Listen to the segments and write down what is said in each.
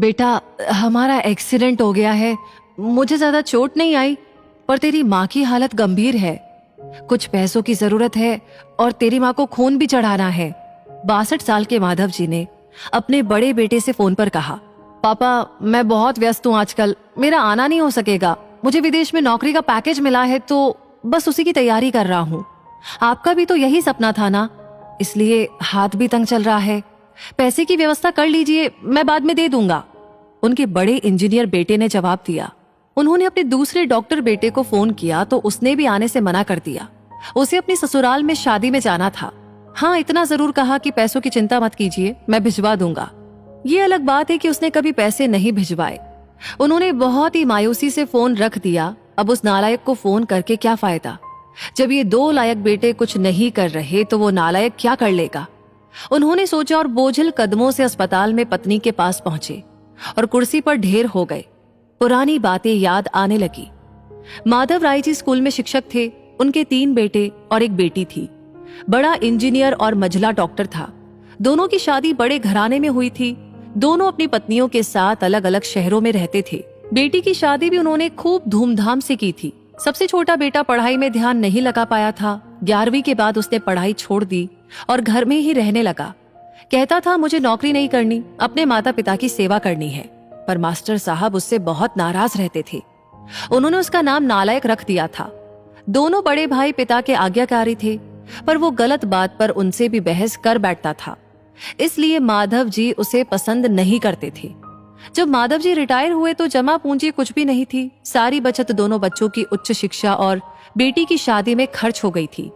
बेटा, हमारा एक्सीडेंट हो गया है। मुझे ज्यादा चोट नहीं आई, पर तेरी माँ की हालत गंभीर है। कुछ पैसों की जरूरत है और तेरी माँ को खून भी चढ़ाना है। 62 साल के माधव जी ने अपने बड़े बेटे से फोन पर कहा, पापा, मैं बहुत व्यस्त हूँ आजकल, मेरा आना नहीं हो सकेगा। मुझे विदेश में नौकरी का पैकेज मिला है तो बस उसी की तैयारी कर रहा हूँ। आपका भी तो यही सपना था ना, इसलिए हाथ भी तंग चल रहा है। पैसे की व्यवस्था कर लीजिए, मैं बाद में दे दूंगा। उनके बड़े इंजीनियर बेटे ने जवाब दिया। उन्होंने अपने दूसरे डॉक्टर बेटे को फोन किया तो उसने भी आने से मना कर दिया। उसे अपनी ससुराल में शादी में जाना था। हाँ, इतना जरूर कहा कि पैसों की चिंता मत कीजिए, मैं भिजवा दूंगा। ये अलग बात है कि उसने कभी पैसे नहीं भिजवाए। उन्होंने बहुत ही मायूसी से फोन रख दिया। अब उस नालायक को फोन करके क्या फायदा? जब ये दो लायक बेटे कुछ नहीं कर रहे तो वो नालायक क्या कर लेगा? उन्होंने सोचा और बोझिल कदमों से अस्पताल में पत्नी के पास पहुंचे और कुर्सी पर ढेर हो गए। पुरानी बातें याद आने लगी। माधव राय जी स्कूल में शिक्षक थे। उनके 3 बेटे और एक बेटी थी। बड़ा इंजीनियर और मझला डॉक्टर था। दोनों की शादी बड़े घराने में हुई थी। दोनों अपनी पत्नियों के साथ अलग अलग शहरों में रहते थे। बेटी की शादी भी उन्होंने खूब धूमधाम से की थी। सबसे छोटा बेटा पढ़ाई में ध्यान नहीं लगा पाया था। 11वीं के बाद उसने पढ़ाई छोड़ दी और घर में ही रहने लगा। कहता था, मुझे नौकरी नहीं करनी, अपने माता पिता की सेवा करनी है। पर मास्टर साहब उससे बहुत नाराज रहते थे। उन्होंने उसका नाम नालायक रख दिया था। दोनों बड़े भाई पिता के आज्ञाकारी थे, पर वो गलत बात पर उनसे भी बहस कर बैठता था। इसलिए माधव जी उसे पसंद नहीं करते थे। जब माधव जी रिटायर हुए तो जमा पूंजी कुछ भी नहीं थी। सारी बचत दोनों बच्चों की उच्च शिक्षा और बेटी की शादी में खर्च हो गई थी।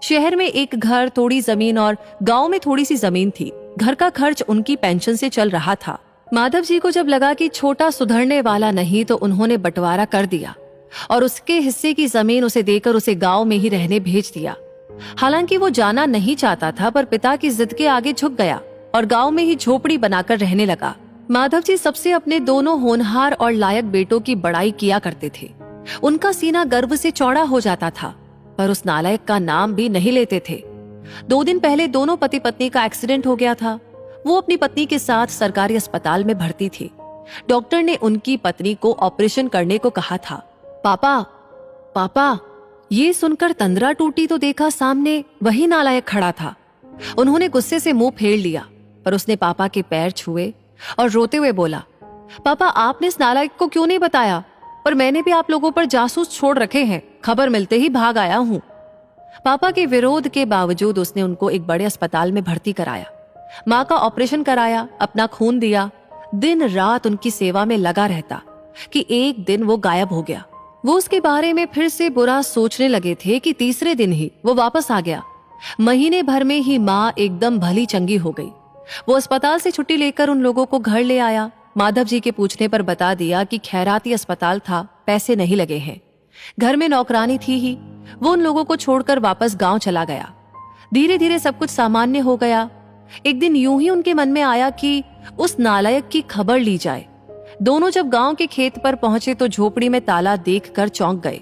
शहर में एक घर, थोड़ी जमीन और गांव में थोड़ी सी जमीन थी। घर का खर्च उनकी पेंशन से चल रहा था। माधव जी को जब लगा कि छोटा सुधरने वाला नहीं तो उन्होंने बंटवारा कर दिया और उसके हिस्से की जमीन उसे देकर उसे गांव में ही रहने भेज दिया। हालांकि वो जाना नहीं चाहता था, पर पिता की जिद के आगे झुक गया और गांव में ही झोपड़ी बनाकर रहने लगा। माधव जी सबसे अपने दोनों होनहार और लायक बेटों की बड़ाई किया करते थे। उनका सीना गर्व से चौड़ा हो जाता था, पर उस नालायक का नाम भी नहीं लेते थे। 2 दिन पहले दोनों पति पत्नी का एक्सीडेंट हो गया था। वो अपनी पत्नी के साथ सरकारी अस्पताल में भर्ती थे। डॉक्टर ने उनकी पत्नी को ऑपरेशन करने को कहा था। पापा, पापा, ये सुनकर तंद्रा टूटी तो देखा सामने वही नालायक खड़ा था। उन्होंने गुस्से से मुंह फेर लिया, पर उसने पापा के पैर छुए और रोते हुए बोला, पापा, आपने इस नालायक को क्यों नहीं बताया? पर मैंने भी आप लोगों पर जासूस छोड़ रखे हैं, खबर मिलते ही भाग आया हूँ। पापा के विरोध के बावजूद उसने उनको एक बड़े अस्पताल में भर्ती कराया। माँ का ऑपरेशन कराया, अपना खून दिया। दिन रात उनकी सेवा में लगा रहता कि एक दिन वो गायब हो गया। वो उसके बारे में फिर से बुरा सोचने लगे थे कि तीसरे दिन ही वो वापस आ गया। महीने भर में ही माँ एकदम भली चंगी हो गई। वो अस्पताल से छुट्टी लेकर उन लोगों को घर ले आया। माधव जी के पूछने पर बता दिया कि खैराती अस्पताल था, पैसे नहीं लगे हैं। घर में नौकरानी थी ही। वो उन लोगों को छोड़कर वापस गांव चला गया। धीरे धीरे सब कुछ सामान्य हो गया। एक दिन यूं ही उनके मन में आया कि उस नालायक की खबर ली जाए। दोनों जब गांव के खेत पर पहुंचे तो झोपड़ी में ताला देखकर चौंक गए।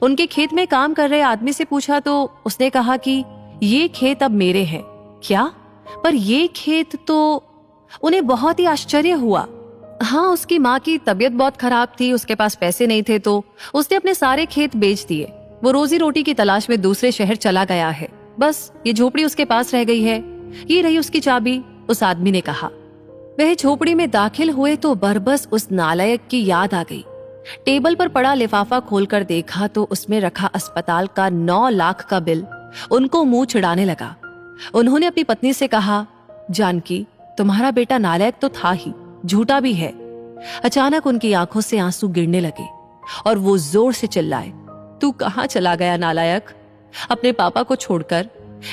उनके खेत में काम कर रहे आदमी से पूछा तो उसने कहा कि ये खेत अब मेरे हैं। क्या? पर ये खेत तो... उन्हें बहुत ही आश्चर्य हुआ। हाँ, उसकी माँ की तबीयत बहुत खराब थी, उसके पास पैसे नहीं थे तो उसने अपने सारे खेत बेच दिए। वो रोजी रोटी की तलाश में दूसरे शहर चला गया है। बस ये झोपड़ी उसके पास रह गई है। ये रही उसकी चाबी, उस आदमी ने कहा। वह झोपड़ी में दाखिल हुए तो बरबस उस नालायक की याद आ गई। टेबल पर पड़ा लिफाफा खोलकर देखा तो उसमें रखा अस्पताल का 9 लाख का बिल उनको मुंह चिढ़ाने लगा। उन्होंने अपनी पत्नी से कहा, जानकी, तुम्हारा बेटा नालायक तो था ही, झूठा भी है। अचानक उनकी आंखों से आंसू गिरने लगे और वो जोर से चिल्लाए, तू कहाँ चला गया नालायक? अपने पापा को छोड़कर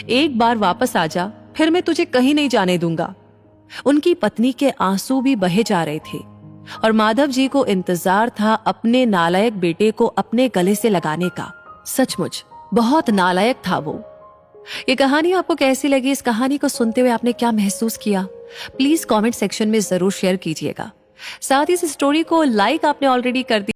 एक बार वापस आ जा, फिर मैं तुझे कहीं नहीं जाने दूंगा। उनकी पत्नी के आंसू भी बहे जा रहे थे और माधव जी को इंतजार था अपने नालायक बेटे को अपने गले से लगाने का। सचमुच बहुत नालायक था वो। ये कहानी आपको कैसी लगी? इस कहानी को सुनते हुए आपने क्या महसूस किया? प्लीज कमेंट सेक्शन में जरूर शेयर कीजिएगा। साथ ही इस स्टोरी को लाइक आपने ऑलरेडी कर दिया।